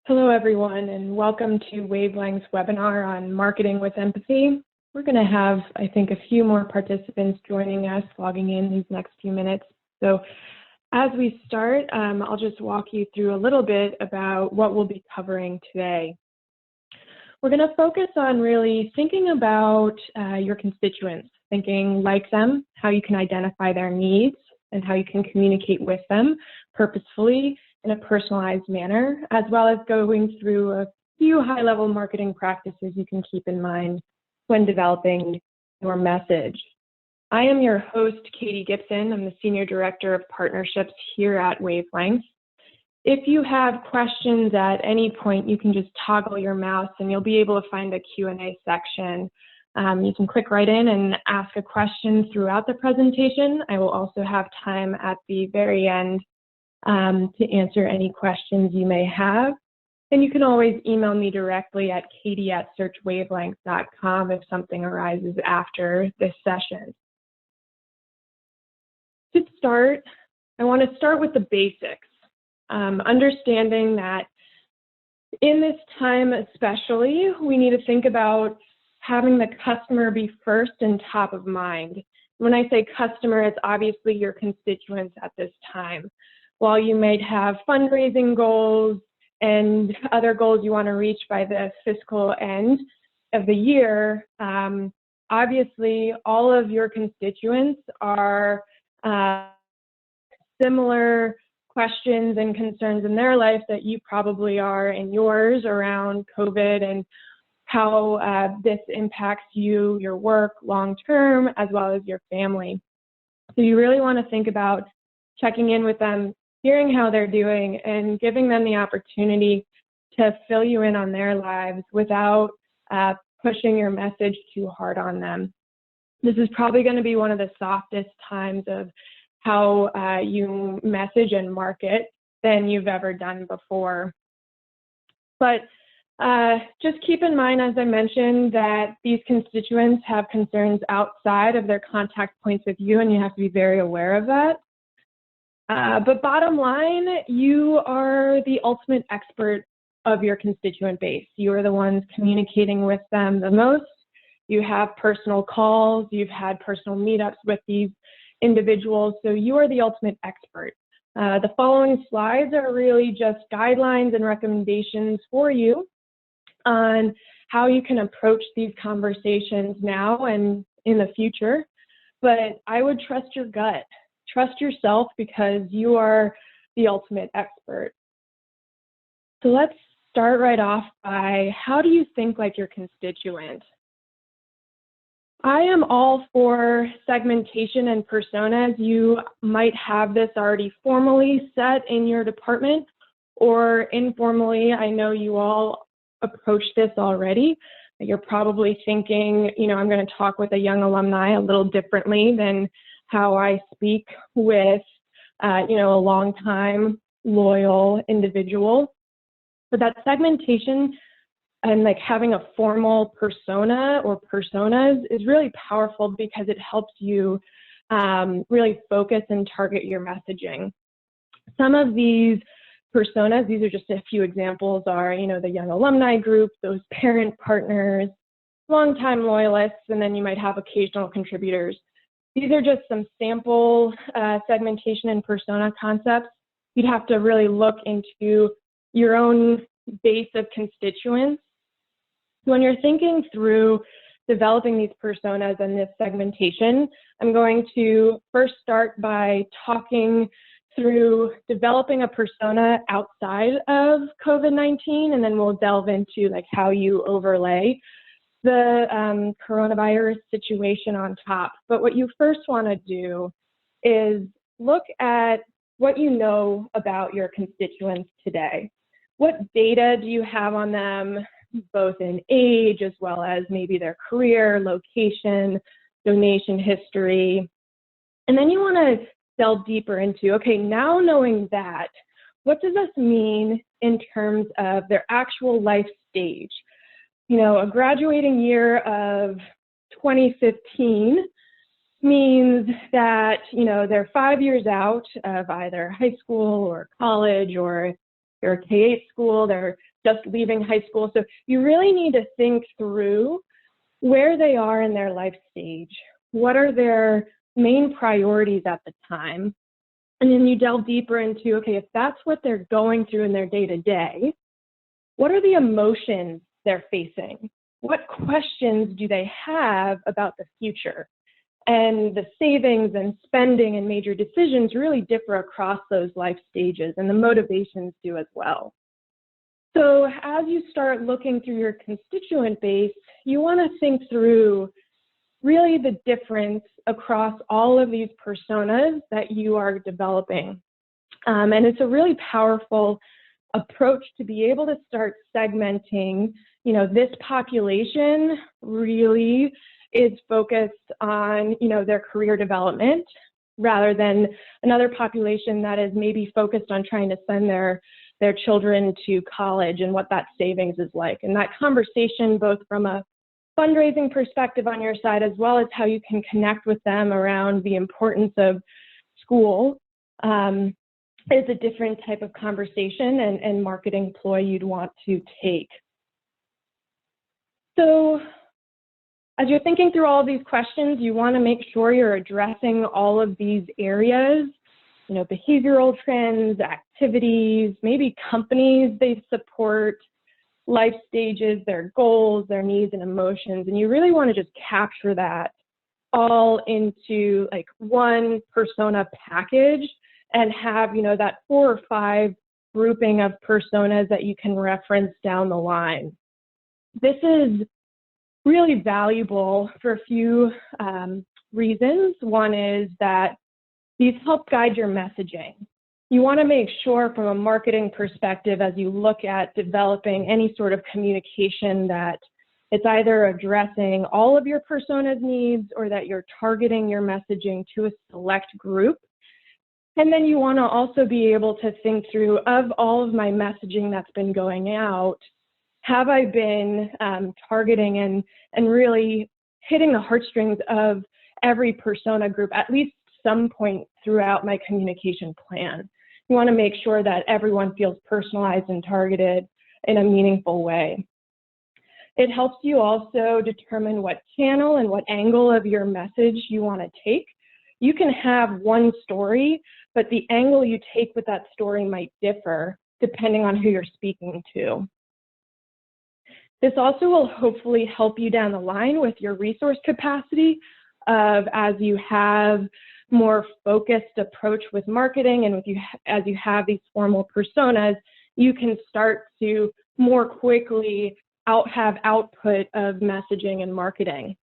Hello, everyone, and welcome to Wavelength's webinar on marketing with empathy. We're going to have, I think, a few more participants joining us, logging in these next few minutes. So as we start, I'll just walk you through a little bit about what we'll be covering today. We're going to focus on really thinking about your constituents, thinking like them, how you can identify their needs, and how you can communicate with them purposefully in a personalized manner, as well as going through a few high-level marketing practices you can keep in mind when developing your message. I am your host, Katie Gibson. I'm the Senior Director of Partnerships here at Wavelength. If you have questions at any point, you can just toggle your mouse and you'll be able to find the Q&A section. You can click right in and ask a question throughout the presentation. I will also have time at the very end to answer any questions you may have. And you can always email me directly at katie@searchwavelength.com if something arises after this session. To start, I want to start with the basics, understanding that in this time especially, we need to think about having the customer be first and top of mind. When I say customer, it's obviously your constituents at this time. While you might have fundraising goals and other goals you want to reach by the fiscal end of the year, obviously all of your constituents are similar questions and concerns in their life that you probably are in yours around COVID and how this impacts you, your work long-term, as well as your family. So you really want to think about checking in with them, hearing how they're doing, and giving them the opportunity to fill you in on their lives without pushing your message too hard on them. This is probably going to be one of the softest times of how you message and market than you've ever done before. But just keep in mind, as I mentioned, that these constituents have concerns outside of their contact points with you, and you have to be very aware of that. But bottom line, you are the ultimate expert of your constituent base. You are the ones communicating with them the most. You have personal calls, you've had personal meetups with these individuals, so you are the ultimate expert. The following slides are really just guidelines and recommendations for you on how you can approach these conversations now and in the future. But I would trust your gut. Trust yourself because you are the ultimate expert. So let's start right off by, how do you think like your constituent? I am all for segmentation and personas. You might have this already formally set in your department, or informally. I know you all approach this already. You're probably thinking, I'm going to talk with a young alumni a little differently than how I speak with, a long-time loyal individual. But that segmentation and like having a formal persona or personas is really powerful because it helps you really focus and target your messaging. Some of these personas, these are just a few examples, are, the young alumni group, those parent partners, longtime loyalists, and then you might have occasional contributors. These are just some sample segmentation and persona concepts. You'd have to really look into your own base of constituents. When you're thinking through developing these personas and this segmentation, I'm going to first start by talking through developing a persona outside of COVID-19, and then we'll delve into like how you overlay the coronavirus situation on top. But what you first want to do is look at what you know about your constituents today. What data do you have on them, both in age as well as maybe their career, location, donation history. And then you want to delve deeper into, okay, now knowing that, what does this mean in terms of their actual life stage? A graduating year of 2015 means that, they're 5 years out of either high school or college, or they're K-8 school, they're just leaving high school. So you really need to think through where they are in their life stage. What are their main priorities at the time? And then you delve deeper into, okay, if that's what they're going through in their day-to-day, what are the emotions they're facing? What questions do they have about the future? And the savings and spending and major decisions really differ across those life stages, and the motivations do as well. So as you start looking through your constituent base, you want to think through really the difference across all of these personas that you are developing. And it's a really powerful approach to be able to start segmenting, this population really is focused on, their career development, rather than another population that is maybe focused on trying to send their children to college and what that savings is like. And that conversation, both from a fundraising perspective on your side, as well as how you can connect with them around the importance of school, is a different type of conversation and marketing ploy you'd want to take. So as you're thinking through all of these questions, you want to make sure you're addressing all of these areas, behavioral trends, activities, maybe companies they support, life stages, their goals, their needs and emotions. And you really want to just capture that all into like one persona package and have, that 4 or 5 grouping of personas that you can reference down the line. This is really valuable for a few reasons. One is that these help guide your messaging. You want to make sure from a marketing perspective, as you look at developing any sort of communication, that it's either addressing all of your persona's needs or that you're targeting your messaging to a select group. And then you want to also be able to think through, of all of my messaging that's been going out, have I been targeting and really hitting the heartstrings of every persona group at least some point throughout my communication plan? You want to make sure that everyone feels personalized and targeted in a meaningful way. It helps you also determine what channel and what angle of your message you want to take. You can have one story, but the angle you take with that story might differ depending on who you're speaking to. This also will hopefully help you down the line with your resource capacity of, as you have more focused approach with marketing and as you have these formal personas, you can start to more quickly have output of messaging and marketing.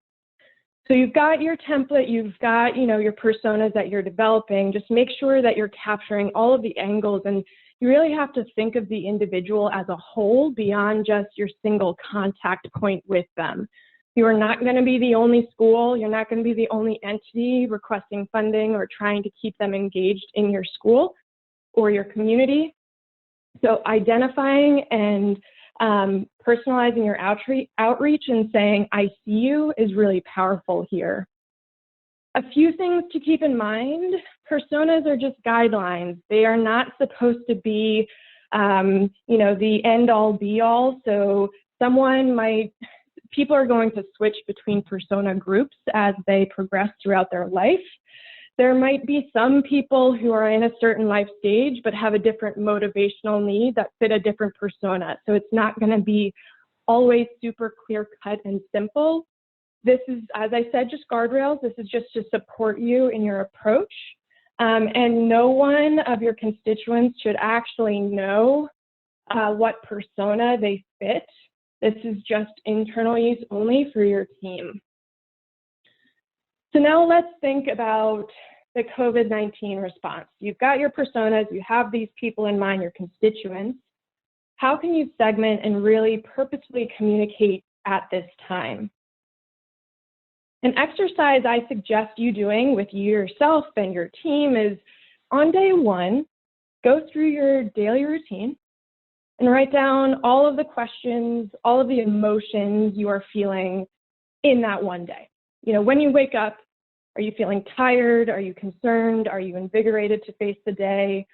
So you've got your template, you've got, your personas that you're developing. Just make sure that you're capturing all of the angles, and you really have to think of the individual as a whole beyond just your single contact point with them. You are not going to be the only school. You're not going to be the only entity requesting funding or trying to keep them engaged in your school or your community. So identifying and personalizing your outreach and saying, I see you, is really powerful here. A few things to keep in mind: personas are just guidelines. They are not supposed to be, the end-all be-all. So people are going to switch between persona groups as they progress throughout their life. There might be some people who are in a certain life stage but have a different motivational need that fit a different persona. So it's not going to be always super clear-cut and simple. This is, as I said, just guardrails. This is just to support you in your approach. And no one of your constituents should actually know what persona they fit. This is just internal use only for your team. So now let's think about the COVID-19 response. You've got your personas, you have these people in mind, your constituents. How can you segment and really purposefully communicate at this time? An exercise I suggest you doing with yourself and your team is, on day 1, go through your daily routine and write down all of the questions, all of the emotions you are feeling in that one day. When you wake up, are you feeling tired? Are you concerned? Are you invigorated to face the day?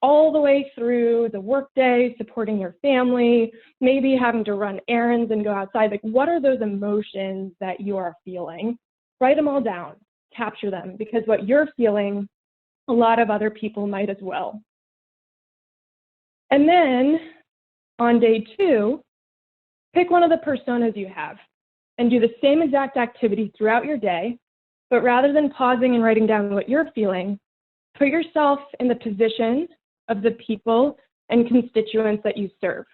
all the way through the workday, supporting your family, maybe having to run errands and go outside. Like, what are those emotions that you are feeling? Write them all down, capture them, because what you're feeling, a lot of other people might as well. And then on day 2, pick one of the personas you have and do the same exact activity throughout your day, but rather than pausing and writing down what you're feeling, put yourself in the position of the people and constituents that you serve.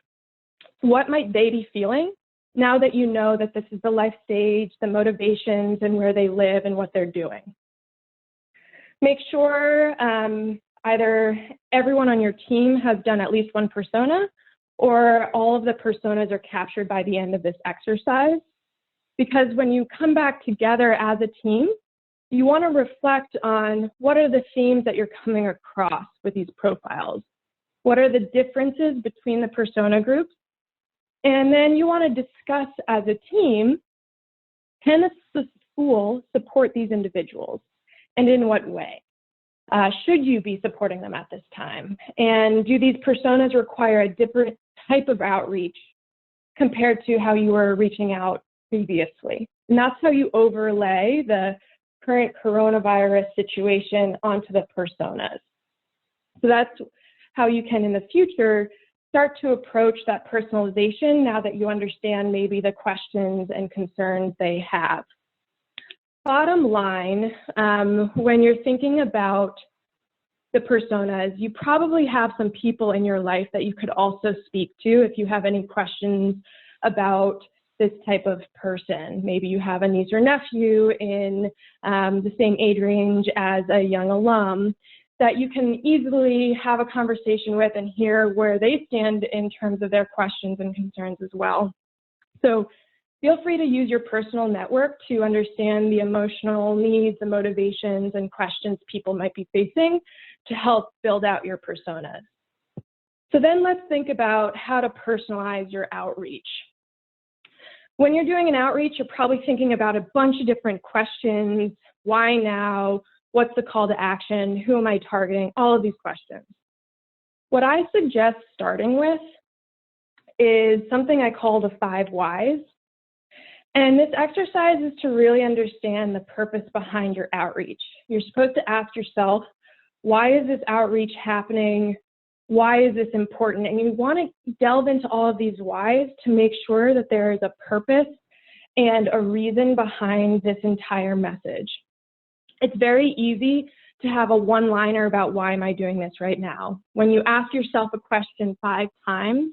What might they be feeling now that you know that this is the life stage, the motivations, and where they live and what they're doing? Make sure either everyone on your team has done at least one persona, or all of the personas are captured by the end of this exercise. Because when you come back together as a team, you want to reflect on what are the themes that you're coming across with these profiles. What are the differences between the persona groups? And then you want to discuss as a team, can the school support these individuals? And in what way? Should you be supporting them at this time? And do these personas require a different type of outreach compared to how you were reaching out previously? And that's how you overlay the current coronavirus situation onto the personas. So that's how you can, in the future, start to approach that personalization now that you understand maybe the questions and concerns they have. Bottom line, when you're thinking about the personas, you probably have some people in your life that you could also speak to if you have any questions about this type of person. Maybe you have a niece or nephew in the same age range as a young alum that you can easily have a conversation with and hear where they stand in terms of their questions and concerns as well. So feel free to use your personal network to understand the emotional needs, the motivations, and questions people might be facing to help build out your personas. So then let's think about how to personalize your outreach. When you're doing an outreach, you're probably thinking about a bunch of different questions. Why now? What's the call to action? Who am I targeting? All of these questions. What I suggest starting with is something I call the 5 whys. And this exercise is to really understand the purpose behind your outreach. You're supposed to ask yourself, why is this outreach happening? Why is this important? And you want to delve into all of these whys to make sure that there is a purpose and a reason behind this entire message. It's very easy to have a one-liner about why am I doing this right now. When you ask yourself a question 5 times,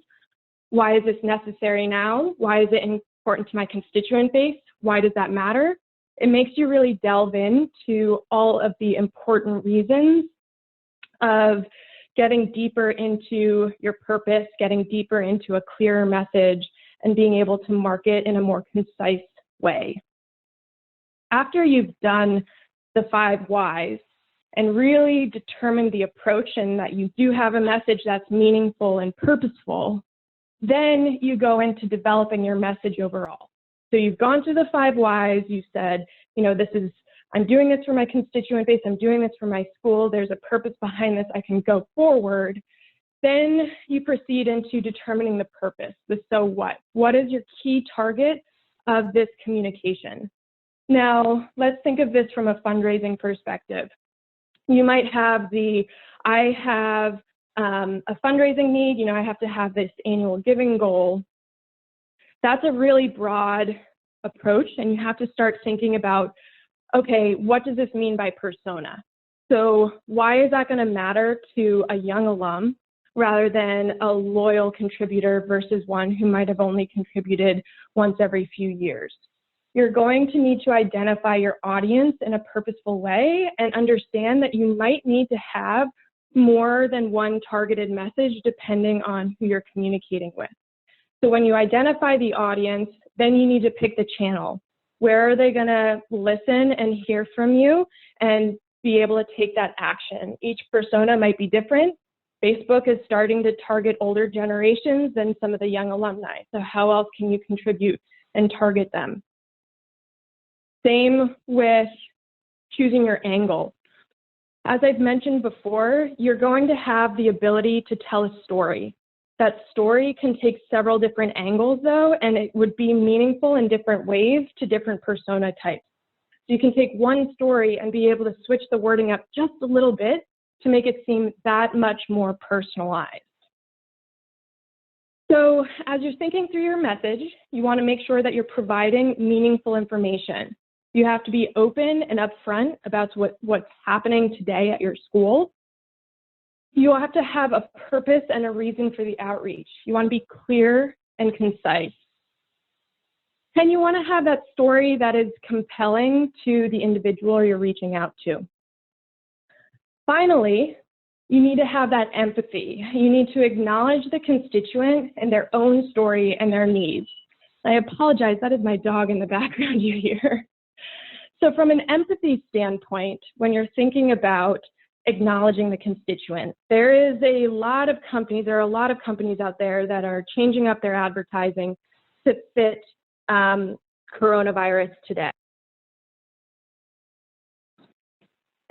why is this necessary now? Why is it important to my constituent base? Why does that matter? It makes you really delve into all of the important reasons of getting deeper into your purpose, getting deeper into a clearer message, and being able to market in a more concise way. After you've done the 5 whys and really determined the approach and that you do have a message that's meaningful and purposeful, then you go into developing your message overall. So you've gone through the 5 whys, you said, I'm doing this for my constituent base, I'm doing this for my school, there's a purpose behind this, I can go forward. Then you proceed into determining the purpose, the so what. What is your key target of this communication? Now, let's think of this from a fundraising perspective. You might have I have a fundraising need, I have to have this annual giving goal. That's a really broad approach, and you have to start thinking about, okay, what does this mean by persona? So why is that going to matter to a young alum rather than a loyal contributor versus one who might have only contributed once every few years? You're going to need to identify your audience in a purposeful way and understand that you might need to have more than one targeted message depending on who you're communicating with. So when you identify the audience, then you need to pick the channel. Where are they going to listen and hear from you and be able to take that action? Each persona might be different. Facebook is starting to target older generations than some of the young alumni. So how else can you contribute and target them? Same with choosing your angle. As I've mentioned before, you're going to have the ability to tell a story. That story can take several different angles though, and it would be meaningful in different ways to different persona types. So you can take one story and be able to switch the wording up just a little bit to make it seem that much more personalized. So as you're thinking through your message, you want to make sure that you're providing meaningful information. You have to be open and upfront about what's happening today at your school. You have to have a purpose and a reason for the outreach. You want to be clear and concise. And you want to have that story that is compelling to the individual you're reaching out to. Finally, you need to have that empathy. You need to acknowledge the constituent and their own story and their needs. I apologize, that is my dog in the background you hear. So from an empathy standpoint, when you're thinking about acknowledging the constituent, there are a lot of companies out there that are changing up their advertising to fit coronavirus today.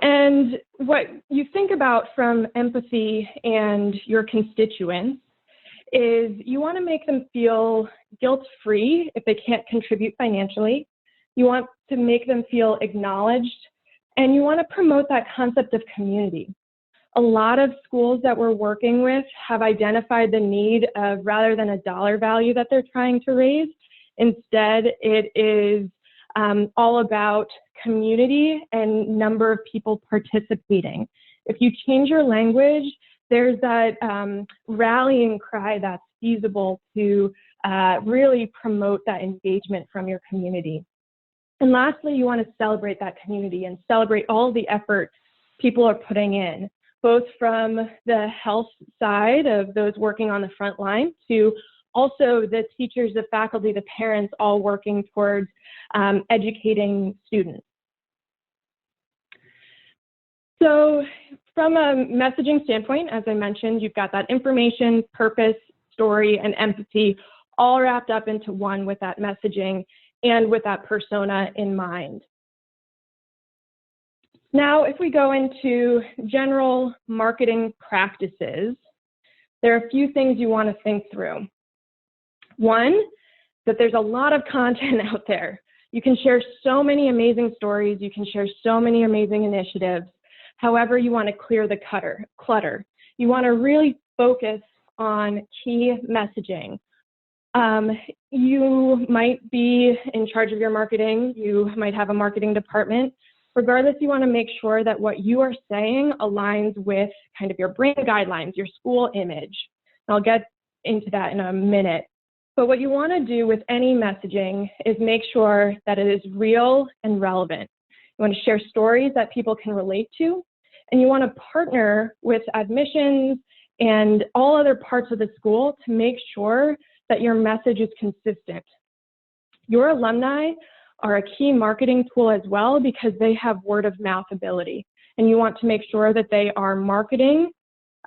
And what you think about from empathy and your constituents is you want to make them feel guilt-free if they can't contribute financially. You want to make them feel acknowledged, and you want to promote that concept of community. A lot of schools that we're working with have identified the need of, rather than a dollar value that they're trying to raise, instead it is all about community and number of people participating. If you change your language, there's that rallying cry that's feasible to really promote that engagement from your community. And lastly, you want to celebrate that community and celebrate all the effort people are putting in, both from the health side of those working on the front line to also the teachers, the faculty, the parents, all working towards educating students. So from a messaging standpoint, as I mentioned, you've got that information, purpose, story, and empathy all wrapped up into one with that messaging and with that persona in mind. Now, if we go into general marketing practices, there are a few things you want to think through. One, that there's a lot of content out there. You can share so many amazing stories. You can share so many amazing initiatives. However, you want to clear the clutter. You want to really focus on key messaging. You might be in charge of your marketing. You might have a marketing department. Regardless, you want to make sure that what you are saying aligns with kind of your brand guidelines, your school image. And I'll get into that in a minute. But what you want to do with any messaging is make sure that it is real and relevant. You want to share stories that people can relate to, and you want to partner with admissions and all other parts of the school to make sure that your message is consistent. Your alumni are a key marketing tool as well because they have word of mouth ability, and you want to make sure that they are marketing,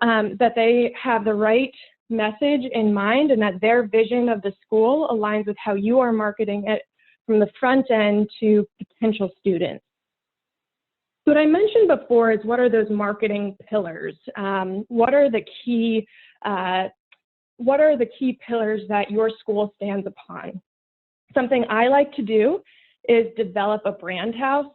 that they have the right message in mind and that their vision of the school aligns with how you are marketing it from the front end to potential students. So what I mentioned before is what are those marketing pillars? What are the key pillars that your school stands upon? Something I like to do is develop a brand house.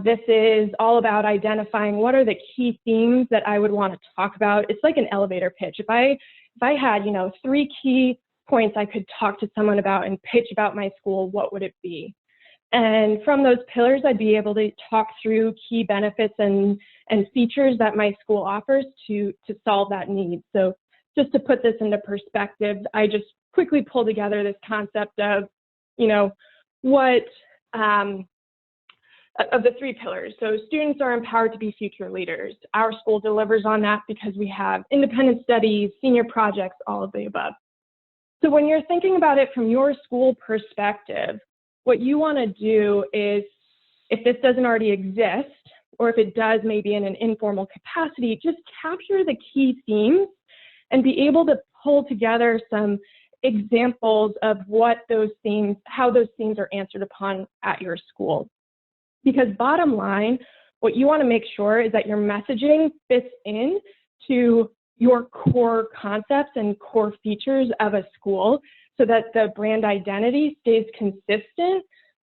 This is all about identifying what are the key themes that I would want to talk about. It's like an elevator pitch. If I had, 3 key points I could talk to someone about and pitch about my school, what would it be? And from those pillars, I'd be able to talk through key benefits and features that my school offers to solve that need. So just to put this into perspective, I just quickly pull together this concept of, what of the 3 pillars. So students are empowered to be future leaders. Our school delivers on that because we have independent studies, senior projects, all of the above. So when you're thinking about it from your school perspective, what you want to do is, if this doesn't already exist, or if it does maybe in an informal capacity, just capture the key themes and be able to pull together some examples of what those themes, how those themes are answered upon at your school. Because bottom line, what you want to make sure is that your messaging fits in to your core concepts and core features of a school so that the brand identity stays consistent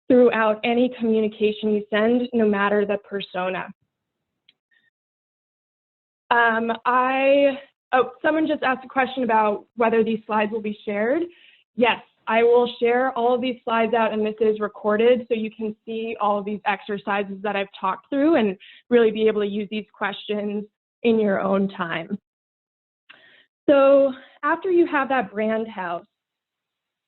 throughout any communication you send, no matter the persona. Someone just asked a question about whether these slides will be shared. Yes, I will share all of these slides out, and this is recorded, so you can see all of these exercises that I've talked through and really be able to use these questions in your own time. So after you have that brand house,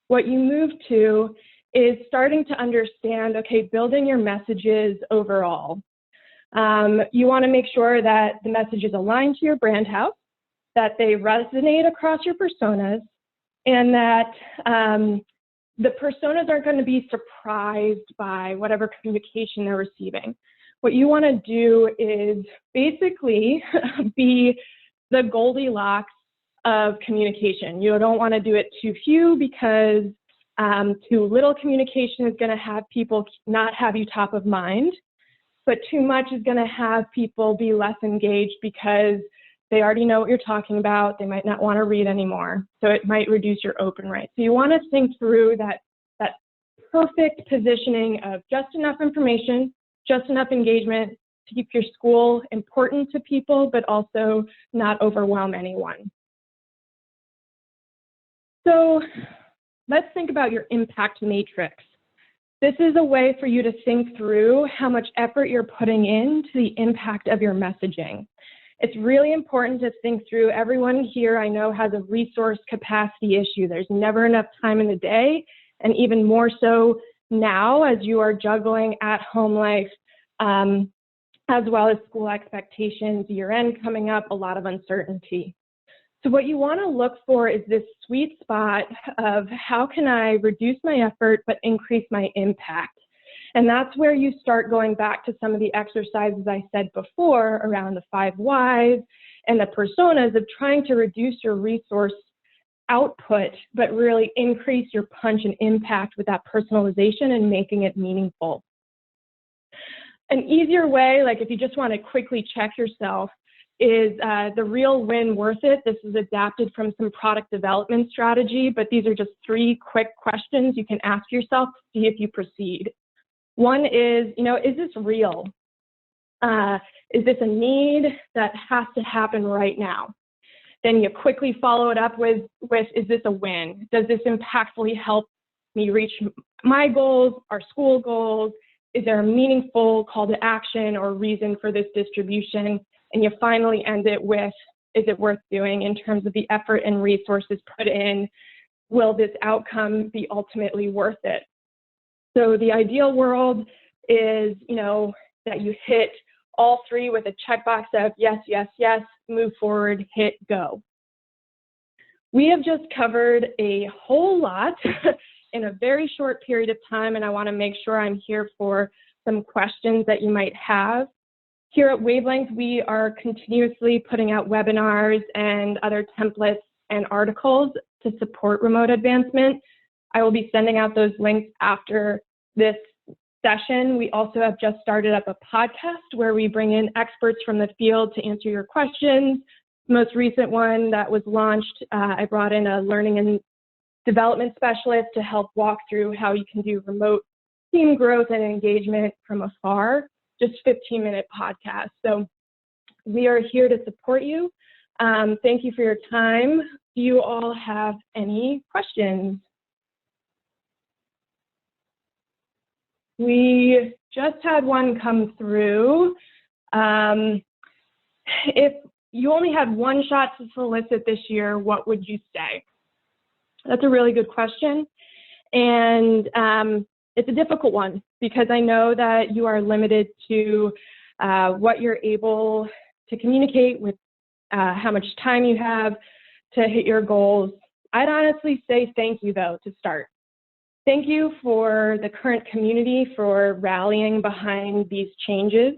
what you move to is starting to understand, okay, building your messages overall. You want to make sure that the message is aligned to your brand house, that they resonate across your personas, and that the personas aren't going to be surprised by whatever communication they're receiving. What you want to do is basically be the Goldilocks of communication. You don't want to do it too few, because too little communication is going to have people not have you top of mind, but too much is going to have people be less engaged because they already know what you're talking about. They might not want to read anymore. So it might reduce your open rate. So you want to think through that perfect positioning of just enough information, just enough engagement to keep your school important to people, but also not overwhelm anyone. So let's think about your impact matrix. This is a way for you to think through how much effort you're putting into the impact of your messaging. It's really important to think through. Everyone here I know has a resource capacity issue. There's never enough time in the day, and even more so now as you are juggling at-home life, as well as school expectations, year-end coming up, a lot of uncertainty. So what you want to look for is this sweet spot of how can I reduce my effort but increase my impact? And that's where you start going back to some of the exercises I said before around the 5 whys and the personas of trying to reduce your resource output, but really increase your punch and impact with that personalization and making it meaningful. An easier way, like if you just want to quickly check yourself, is the real win worth it. This is adapted from some product development strategy, but these are just 3 quick questions you can ask yourself to see if you proceed. One is, is this real? Is this a need that has to happen right now? Then you quickly follow it up with is this a win? Does this impactfully help me reach my goals, our school goals? Is there a meaningful call to action or reason for this distribution? And you finally end it with, is it worth doing in terms of the effort and resources put in? Will this outcome be ultimately worth it? So the ideal world is, that you hit all 3 with a checkbox of yes, yes, yes, move forward, hit go. We have just covered a whole lot in a very short period of time, and I want to make sure I'm here for some questions that you might have. Here at Wavelength, we are continuously putting out webinars and other templates and articles to support remote advancement. I will be sending out those links after this session. We also have just started up a podcast where we bring in experts from the field to answer your questions. The most recent one that was launched, I brought in a learning and development specialist to help walk through how you can do remote team growth and engagement from afar. Just 15-minute podcast. So we are here to support you. Thank you for your time. Do you all have any questions? We just had one come through. If you only had 1 shot to solicit this year, what would you say? That's a really good question. And it's a difficult one because I know that you are limited to what you're able to communicate with, how much time you have to hit your goals. I'd honestly say thank you, though, to start. Thank you for the current community for rallying behind these changes.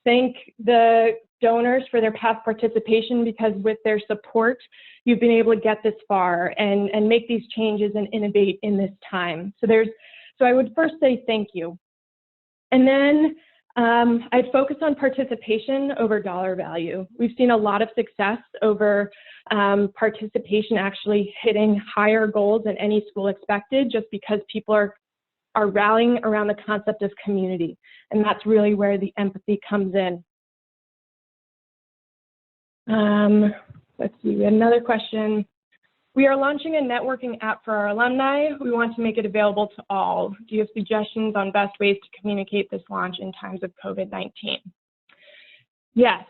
Thank the donors for their past participation, because with their support, you've been able to get this far and make these changes and innovate in this time. So I would first say thank you. And then I'd focus on participation over dollar value. We've seen a lot of success over participation actually hitting higher goals than any school expected, just because people are rallying around the concept of community. And that's really where the empathy comes in. Let's see, we had another question. We are launching a networking app for our alumni. We want to make it available to all. Do you have suggestions on best ways to communicate this launch in times of COVID-19? Yes,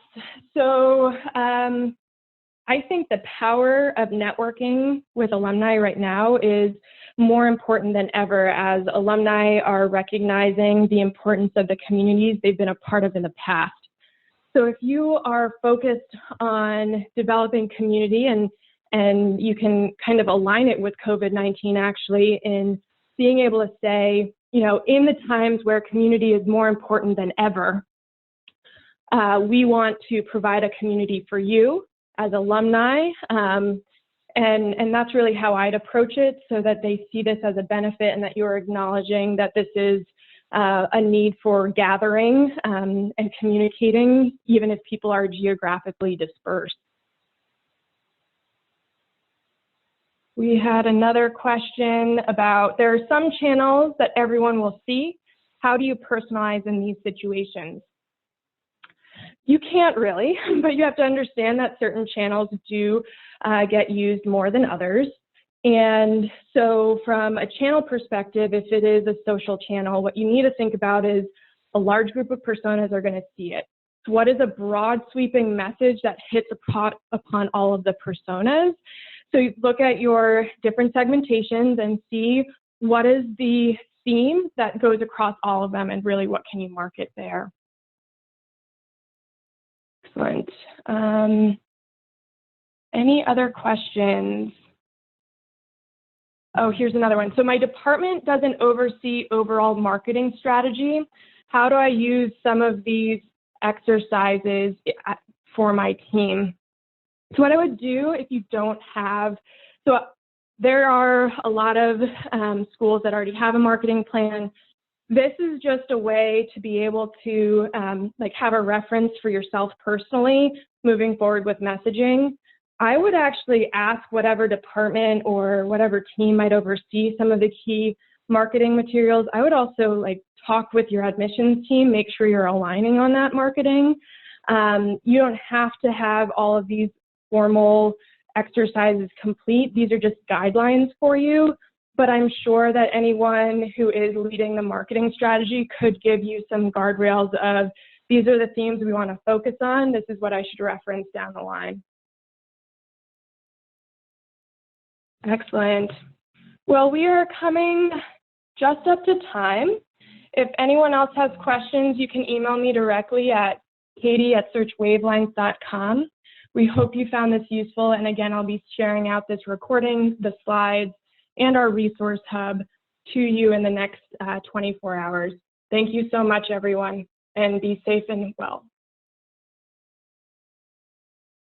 so I think the power of networking with alumni right now is more important than ever, as alumni are recognizing the importance of the communities they've been a part of in the past. So if you are focused on developing community, and you can kind of align it with COVID-19 actually, in being able to say, you know, in the times where community is more important than ever, we want to provide a community for you as alumni, and that's really how I'd approach it, so that they see this as a benefit and that you're acknowledging that this is a need for gathering and communicating, even if people are geographically dispersed. We had another question about, there are some channels that everyone will see. How do you personalize in these situations? You can't really, but you have to understand that certain channels do get used more than others. And so from a channel perspective, if it is a social channel, what you need to think about is a large group of personas are going to see it. So what is a broad sweeping message that hits upon all of the personas? So you look at your different segmentations and see what is the theme that goes across all of them, and really what can you market there. Excellent. Any other questions? Oh, here's another one. So my department doesn't oversee overall marketing strategy. How do I use some of these exercises for my team? So what I would do if you don't have, so there are a lot of schools that already have a marketing plan. This is just a way to be able to like have a reference for yourself personally moving forward with messaging. I would actually ask whatever department or whatever team might oversee some of the key marketing materials. I would also like talk with your admissions team, make sure you're aligning on that marketing. You don't have to have all of these formal exercises complete. These are just guidelines for you, but I'm sure that anyone who is leading the marketing strategy could give you some guardrails of, these are the themes we want to focus on. This is what I should reference down the line. Excellent. Well, we are coming just up to time. If anyone else has questions, you can email me directly at katie@searchwavelines.com. We hope you found this useful, and again, I'll be sharing out this recording, the slides, and our resource hub to you in the next 24 hours. Thank you so much, everyone, and be safe and well.